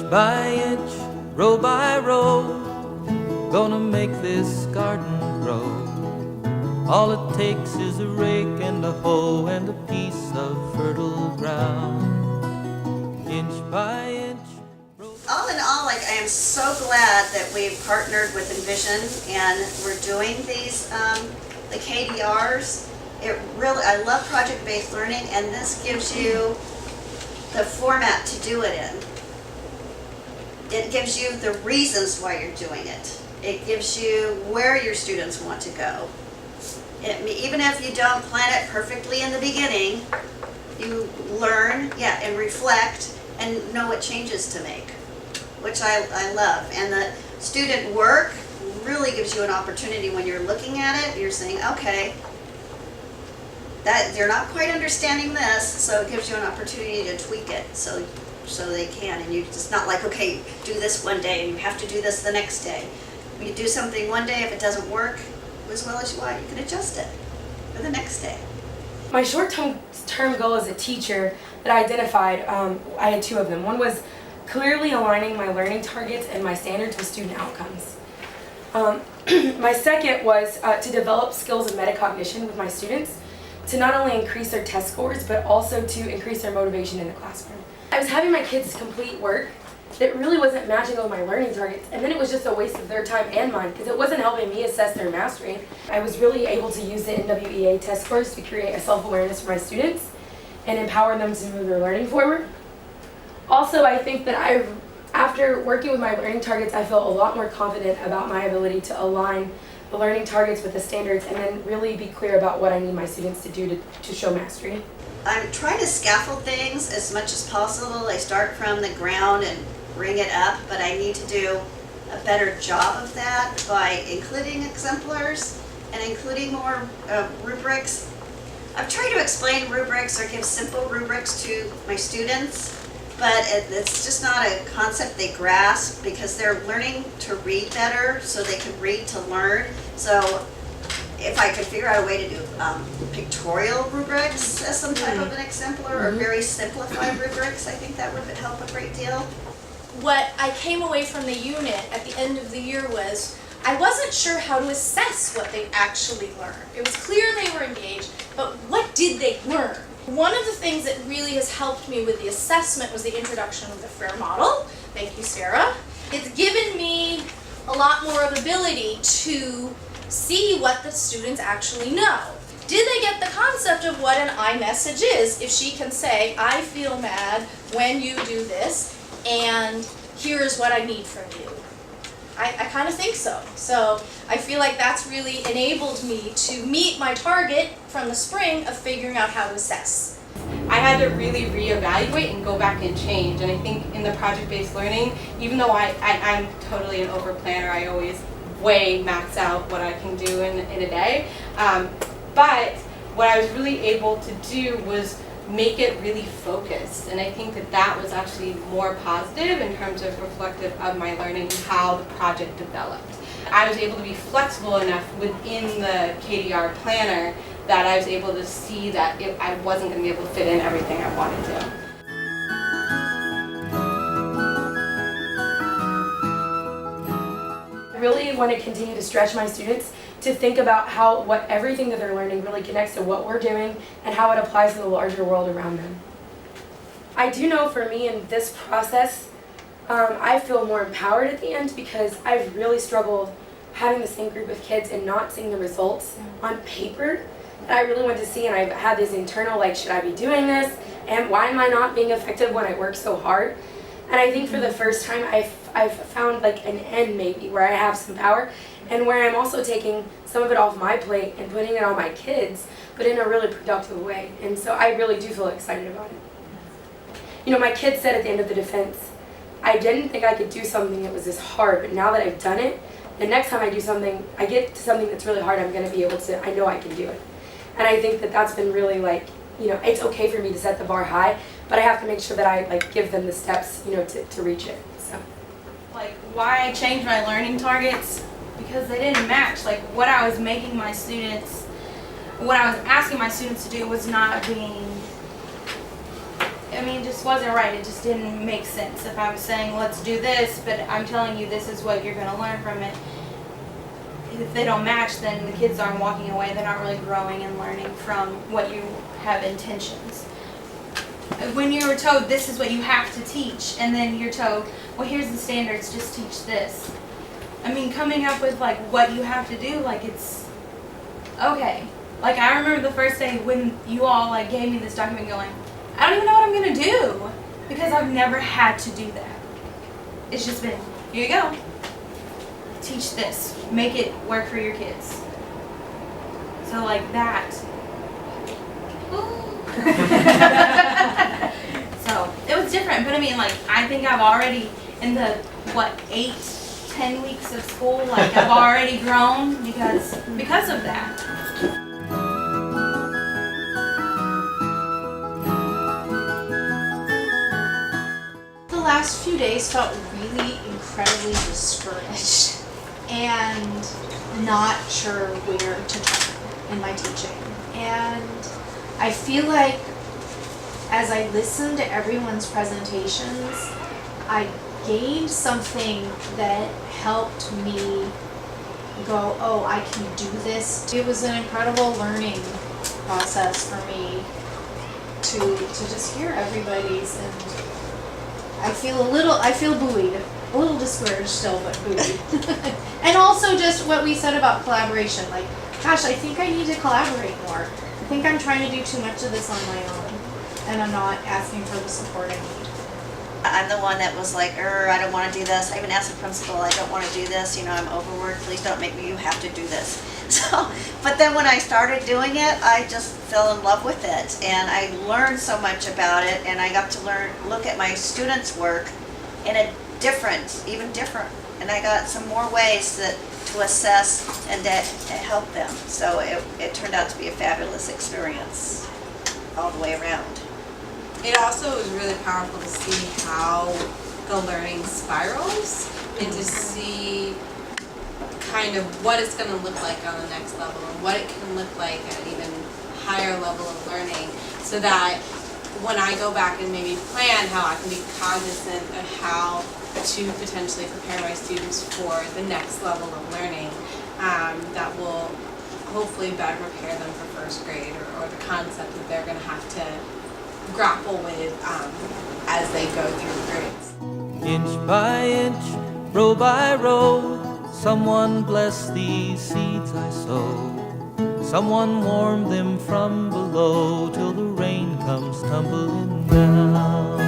by inch, row by row, gonna make this garden grow. All it takes is a rake and a hoe and a piece of fertile ground. Inch by inch. All in all, I am so glad that we've partnered with Envision and we're doing these, the KDRs. I love project-based learning, and this gives you the format to do it in. It gives you the reasons why you're doing it. It gives you where your students want to go. Even if you don't plan it perfectly in the beginning, you learn, and reflect and know what changes to make, which I love. And the student work really gives you an opportunity when you're looking at it. You're saying, okay, that you're not quite understanding this, so it gives you an opportunity to tweak it so they can. And it's not like, okay, do this one day and you have to do this the next day. You do something one day, if it doesn't work as well as you want, you can adjust it for the next day. My short-term goal as a teacher that I identified, I had two of them. One was clearly aligning my learning targets and my standards with student outcomes. My second was to develop skills of metacognition with my students to not only increase their test scores, but also to increase their motivation in the classroom. I was having my kids complete work that really wasn't matching with my learning targets, and then it was just a waste of their time and mine because it wasn't helping me assess their mastery. I was really able to use the NWEA test scores to create a self-awareness for my students and empower them to move their learning forward. Also, I think that after working with my learning targets, I feel a lot more confident about my ability to align the learning targets with the standards and then really be clear about what I need my students to do to show mastery. I'm trying to scaffold things as much as possible. I start from the ground and bring it up, but I need to do a better job of that by including exemplars and including more rubrics. I've tried to explain rubrics or give simple rubrics to my students, but it's just not a concept they grasp because they're learning to read better so they can read to learn. So if I could figure out a way to do pictorial rubrics as some type of an exemplar or very simplified rubrics, I think that would help a great deal. What I came away from the unit at the end of the year was I wasn't sure how to assess what they actually learned. It was clear they were engaged, but what did they learn? One of the things that really has helped me with the assessment was the introduction of the FAIR model. Thank you, Sarah. It's given me a lot more of ability to see what the students actually know. Did they get the concept of what an I message is? If she can say, I feel mad when you do this, and here's what I need from you. I kind of think so. So I feel like that's really enabled me to meet my target from the spring of figuring out how to assess. I had to really reevaluate and go back and change. And I think in the project-based learning, even though I'm totally an over-planner, I always way max out what I can do in a day. But what I was really able to do was make it really focused, and I think that was actually more positive in terms of reflective of my learning and how the project developed. I was able to be flexible enough within the KDR planner that I was able to see that I wasn't going to be able to fit in everything I wanted to. I really want to continue to stretch my students to think about how everything that they're learning really connects to what we're doing and how it applies to the larger world around them. I do know for me in this process, I feel more empowered at the end because I've really struggled having the same group of kids and not seeing the results on paper that I really want to see, and I've had this internal, like, should I be doing this? And why am I not being effective when I work so hard? And I think for the first time I've found like an end maybe where I have some power and where I'm also taking some of it off my plate and putting it on my kids, but in a really productive way. And so I really do feel excited about it. You know, my kids said at the end of the defense, I didn't think I could do something that was this hard, but now that I've done it, the next time I do something, I get to something that's really hard, I'm going to be able to, I know I can do it. And I think that that's been really like, you know, it's okay for me to set the bar high, but I have to make sure that I like give them the steps, you know, to reach it. So, like, why I changed my learning targets? Because they didn't match. Like, what I was making my students, what I was asking my students to do was not being, I mean, it just wasn't right. It just didn't make sense. If I was saying, let's do this, but I'm telling you this is what you're going to learn from it, if they don't match, then the kids aren't walking away. They're not really growing and learning from what you have intentions. When you were told this is what you have to teach, and then you're told, well, here's the standards, just teach this. I mean, coming up with like what you have to do, like it's okay. Like I remember the first day when you all like gave me this document going, I don't even know what I'm gonna do because I've never had to do that. It's just been, here you go. Teach this. Make it work for your kids. So like that. So it was different, but I mean like I think I've already in the 8-10 weeks of school, like I've already grown because of that. The last few days felt really incredibly discouraged and not sure where to turn in my teaching. And I feel like as I listened to everyone's presentations, I gained something that helped me go, oh, I can do this. It was an incredible learning process for me to just hear everybody's, and I feel buoyed, a little discouraged still, but buoyed. And also just what we said about collaboration, like, gosh, I think I need to collaborate more. I think I'm trying to do too much of this on my own, and I'm not asking for the support I need. I'm the one that was like, I don't want to do this. I even asked the principal, I don't want to do this. You know, I'm overworked. Please don't make me, you have to do this. So, but then when I started doing it, I just fell in love with it. And I learned so much about it. And I got to look at my students' work in a even different. And I got some more ways to assess and to help them. So it turned out to be a fabulous experience all the way around. It also is really powerful to see how the learning spirals and to see kind of what it's going to look like on the next level and what it can look like at an even higher level of learning, so that when I go back and maybe plan how I can be cognizant of how to potentially prepare my students for the next level of learning, that will hopefully better prepare them for first grade or the concept that they're going to have to grapple with as they go through grades. Inch by inch, row by row, someone bless these seeds I sow. Someone warm them from below till the rain comes tumbling down.